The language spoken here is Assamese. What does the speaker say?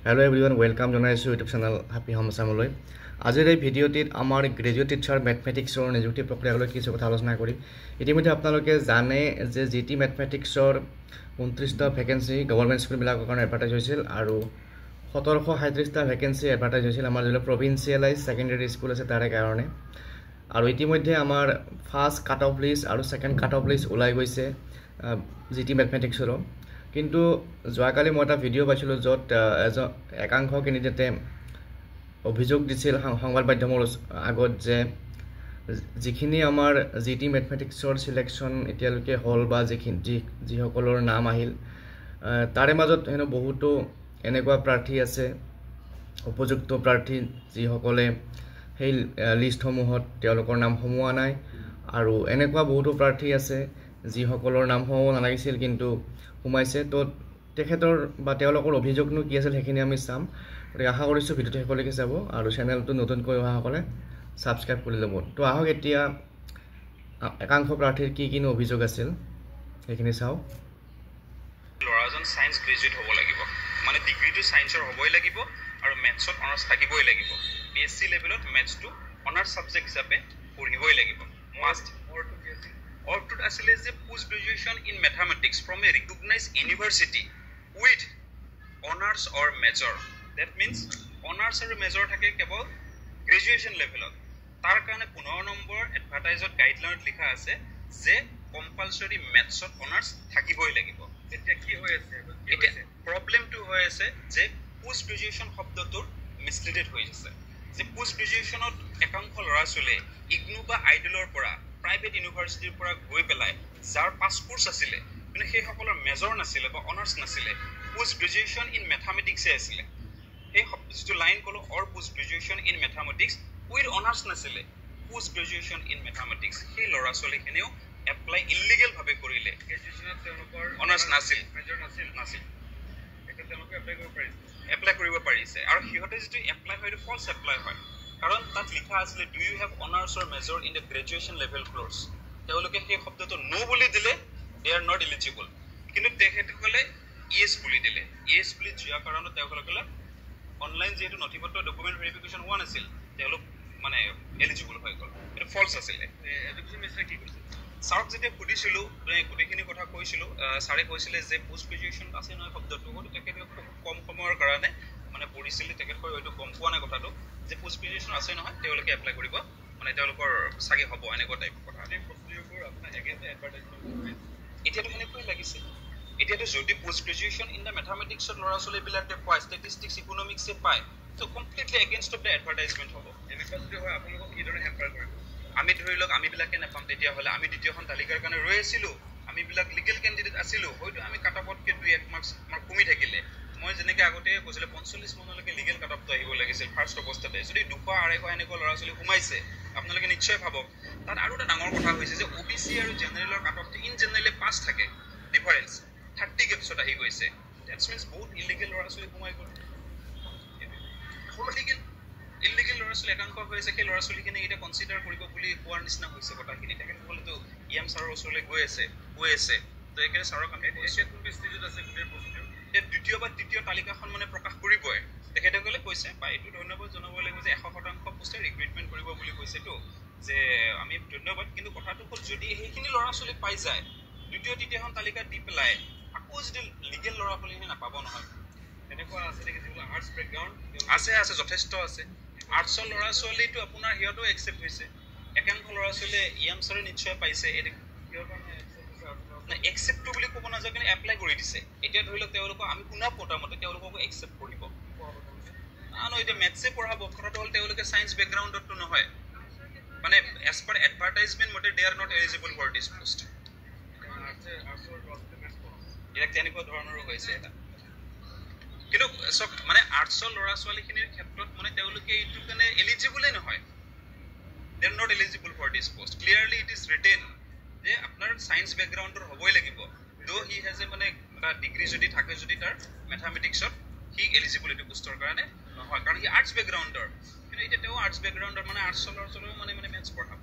Hello everyone, welcome জনাইছো ইউটিউব চেনেল হ্যাপি হোম আসামলৈ। আজিৰ এই ভিডিঅ'টিত আমাৰ গ্ৰেজুৱেট টিচাৰ মেথমেটিক্সৰ নিযুক্তি প্ৰক্ৰিয়ালৈ কিছু কথা আলোচনা কৰিম। ইতিমধ্যে আপোনালোকে জানে যে জিটি মেথমেটিক্সৰ 29টা ভেকেন্সি গভৰ্ণমেণ্ট স্কুলবিলাকৰ কাৰণে এডভাৰটাইজ হৈছিল আৰু 1737টা ভেকেন্সি এডভাৰটাইজ হৈছিল আমাৰ যিবিলাক প্ৰভিন্সিয়েলাইজ ছেকেণ্ডেৰী স্কুল আছে তাৰে কাৰণে। আৰু ইতিমধ্যে আমাৰ ফাৰ্ষ্ট কাট অফ লিষ্ট আৰু ছেকেণ্ড কাট অফ লিষ্ট ওলাই গৈছে জিটি মেথমেটিক্সৰো। কিন্তু যোৱাকালি মই এটা ভিডিঅ' পাইছিলোঁ য'ত একাংশ কেণ্ডিডেটে অভিযোগ দিছিল সংবাদ মাধ্যমৰ আগত যে যিখিনি আমাৰ জিটি মেথমেটিক্সৰ চিলেকশ্যন এতিয়ালৈকে হ'ল বা যিসকলৰ নাম আহিল তাৰে মাজত হেনো বহুতো এনেকুৱা প্ৰাৰ্থী আছে উপযুক্ত প্ৰাৰ্থী যিসকলে সেই লিষ্টসমূহত তেওঁলোকৰ নাম সোমোৱা নাই আৰু এনেকুৱা বহুতো প্ৰাৰ্থী আছে যিসকলৰ নাম সোমাব নালাগিছিল কিন্তু সোমাইছে। তো তেখেতৰ বা তেওঁলোকৰ অভিযোগনো কি আছিল সেইখিনি আমি চাম। গতিকে আশা কৰিছোঁ ভিডিঅ'টো শেষলৈকে চাব আৰু চেনেলটো নতুনকৈ অহাসকলে ছাবস্ক্ৰাইব কৰি ল'ব। তো আহক এতিয়া একাংশ প্ৰাৰ্থীৰ কিনো অভিযোগ আছিল সেইখিনি চাওঁ। ল'ৰাজন সায়েন্স গ্ৰেজুৱেট হ'ব লাগিব, মানে ডিগ্ৰীটো সায়েন্সৰ হ'বই লাগিব আৰু মেথছত অনাৰ্ছ থাকিবই লাগিব। বিএছচি লেভেলত মেথছটো অনাৰ্ছ ছাবজেক্ট হিচাপে পঢ়িবই লাগিব। মাষ্ট অৰটোত আছিলে যে post graduation in mathematics from a recognised university with honours or major. That means honours আৰু মেজৰ থাকে কেৱল গ্ৰেজুৱেশ্যন লেভেলত। তাৰ কাৰণে 15 নম্বৰ এডভাৰটাইজত গাইডলাইনত লিখা আছে যে কম্পালচৰি মেথছত অনাৰ্ছ থাকিবই লাগিব। এতিয়া কি হৈ আছে, এতিয়া প্ৰব্লেমটো হৈ আছে যে পোষ্ট গ্ৰেজুৱেশ্যন শব্দটোৰ মিছলিডেড হৈ আছে। যে পোষ্ট গ্ৰেজুৱেশ্যনত একাংশ ল'ৰা ছোৱালীয়ে ইগনু বা আইডলৰ পৰা প্ৰাইভেট ইউনিভাৰ্চিটিৰ পৰা গৈ পেলাই যাৰ পাছ কোৰ্চ আছিলে কিন্তু সেইসকলৰ মেজৰ নাছিলে বা অনাৰ্ছ নাছিলে, পোষ্ট গ্ৰেজুৱেশ্যন ইন মেথামেটিক্সে আছিলে। সেই যিটো লাইন ক'লোঁ or post graduation in mathematics with honours নাছিলে, পোষ্ট গ্ৰেজুৱেশ্যন ইন মেথামেটিক্স, সেই ল'ৰা ছোৱালীখিনিও এপ্লাই ইলিগেলভাৱে কৰিলে। গ্ৰেজুৱেশ্যনত তেওঁলোকৰ অনাৰ্ছ নাছিল, মেজৰ নাছিল, এতিয়া তেওঁলোকে এপ্লাই কৰিব পাৰিছে। আৰু সিহঁতে যিটো এপ্লাই হয় সেইটো ফল্ছ এপ্লাই হয়, কাৰণ তাত লিখা আছিলে do you have honours or major in the graduation level course. তেওঁলোকে সেই শব্দটো ন' বুলি দিলে, দে আৰ নট এলিজিবল। কিন্তু তেখেতসকলে ইয়েছ বুলি দিলে। ইয়েছ বুলি যোৱাৰ কাৰণত তেওঁলোকে অনলাইন যিহেতু নথিপত্ৰ ডকুমেণ্ট ভেৰিফিকেশ্যন হোৱা নাছিল, তেওঁলোক মানে এলিজিবল হৈ গ'ল। এইটো ফল্ছ আছিলে। এডুকেশ্যন মিনিষ্টাৰে কি কৰিছে? ছাৰক যেতিয়া সুধিছিলোঁ গোটেইখিনি কথা কৈছিলোঁ, ছাৰে কৈছিলে যে পোষ্ট গ্ৰেজুৱেশ্যন আছে নহয় শব্দটো, হয়তো তেখেতে খুব কম সময়ৰ কাৰণে মানে পঢ়িছিলে, তেখেতকৈ হয়তো গম পোৱা নাই কথাটো যে পোষ্ট গ্ৰেজুৱেশ্যন আছে নহয় তেওঁলোকে এপ্লাই কৰিব, মানে তেওঁলোকৰ চাগে হ'ব এনেকুৱা টাইপৰ কথা। এতিয়াতো সেনেকুৱাই লাগিছে। এতিয়াতো যদি পোষ্ট গ্ৰেজুৱেশ্যন ইন দ্য মেথামেটিক্সত ল'ৰা ছোৱালীবিলাকে পায়, ষ্টেটিষ্টিক্স ইকনমিক্সে পায়, ত' completely against of the advertisement হ'ব। এনেকুৱা যদি হয় আপোনালোকক কিদৰে হেম্পাৰ কৰিব? আমি ধৰি লওক আমিবিলাকে নাপাম, তেতিয়াহ'লে আমি দ্বিতীয়খন তালিকাৰ কাৰণে ৰৈ আছিলোঁ, আমিবিলাক লিগেল কেণ্ডিডেট আছিলোঁ, হয়তো আমি কাট অফতকৈ 2-1 মাৰ্কছ কমি থাকিলে। মই যেনেকৈ আগতে কৈছিলোঁ 45 মানলৈকে লিগেল কাট অফটো আহিব লাগিছিল ফাৰ্ষ্ট অৱস্থাতে। যদি 200-250 এনেকুৱা ল'ৰা ছোৱালী সোমাইছে আপোনালোকে নিশ্চয় ভাবক। তাত আৰু এটা ডাঙৰ কথা হৈছে যে OBC আৰু জেনেৰেলৰ কাট অফটো ইন জেনেৰেলি 5 থাকে ডিফাৰেঞ্চ, 30 গেপছত আহি গৈছে। ডেটছ মিনছ বহুত ইলিগেল ল'ৰা ছোৱালী সোমাই গ'ল। ইলিগেল ল'ৰা ছোৱালী একাংশ হৈ আছে, সেই ল'ৰা ছোৱালীখিনি এতিয়া কনচিডাৰ কৰিব বুলি কোৱাৰ নিচিনা হৈছে কথাখিনি। তেখেতসকলেতো EM ছাৰৰ ওচৰলৈ গৈ আছে, তো এইকাৰণে ছাৰক আমি ষ্টেজত আছে গোটেই প্ৰস্তুতি দ্বিতীয় বা তৃতীয় তালিকাখন মানে প্ৰকাশ কৰিবই। তেখেতসকলে কৈছে বা এইটো ধন্যবাদ জনাব লাগিব যে 100% পোষ্টে ৰিক্ৰুইটমেণ্ট কৰিব বুলি কৈছেতো, যে আমি ধন্যবাদ। কিন্তু কথাটো হ'ল যদি সেইখিনি ল'ৰা ছোৱালী পাই যায়, দ্বিতীয় তৃতীয়খন তালিকা দি পেলাই আকৌ যদি লিগেল ল'ৰা ছোৱালীখিনি নাপাব নহয়, তেনেকুৱা আছে নেকি যিবিলাক আৰ্টছ বেকগ্ৰাউণ্ড আছে যথেষ্ট আছে। আৰ্টছৰ ল'ৰা ছোৱালীটো আপোনাৰ সিহঁতেও একচেপ্ট হৈছে, একাংশ ল'ৰা ছোৱালীয়ে EM ছাৰে নিশ্চয় পাইছে। একচেপ্টটো বুলি ক'ব নাযাওঁ, কিন্তু এপ্লাই কৰি দিছে। এতিয়া ধৰি লওক তেওঁলোকক আমি শুনা পতা মতে তেওঁলোককো একচেপ্ট কৰিব, এতিয়া মেথছে পঢ়াব। কথাটো হ'ল তেওঁলোকে ছায়েন্স বেকগ্ৰাউণ্ডতো নহয়, মানে এজ পাৰ এডভাৰটাইজমেণ্ট মতে they are not eligible for this post. এতিয়া তেনেকুৱা ধৰণৰো হৈছে এটা। কিন্তু চব মানে আৰ্টছৰ ল'ৰা ছোৱালীখিনিৰ ক্ষেত্ৰত মানে তেওঁলোকে এইটো কাৰণে এলিজিবলেই নহয়, they are not eligible for this post. Clearly it is written যে আপোনাৰ ছায়েন্স বেকগ্ৰাউণ্ডৰ হ'বই লাগিব, দ' হি হেজ এ মানে এটা ডিগ্ৰী যদি থাকে যদি তাৰ মেথামেটিক্সত, সি এলিজিবল এইটো পোষ্টৰ কাৰণে নহয়, কাৰণ সি আৰ্টছ বেকগ্ৰাউণ্ডৰ। কিন্তু এতিয়া তেওঁ আৰ্টছ বেকগ্ৰাউণ্ডৰ মানে আৰ্টছৰ ল'ৰা ছোৱালীও মানে মেথছ পঢ়াব।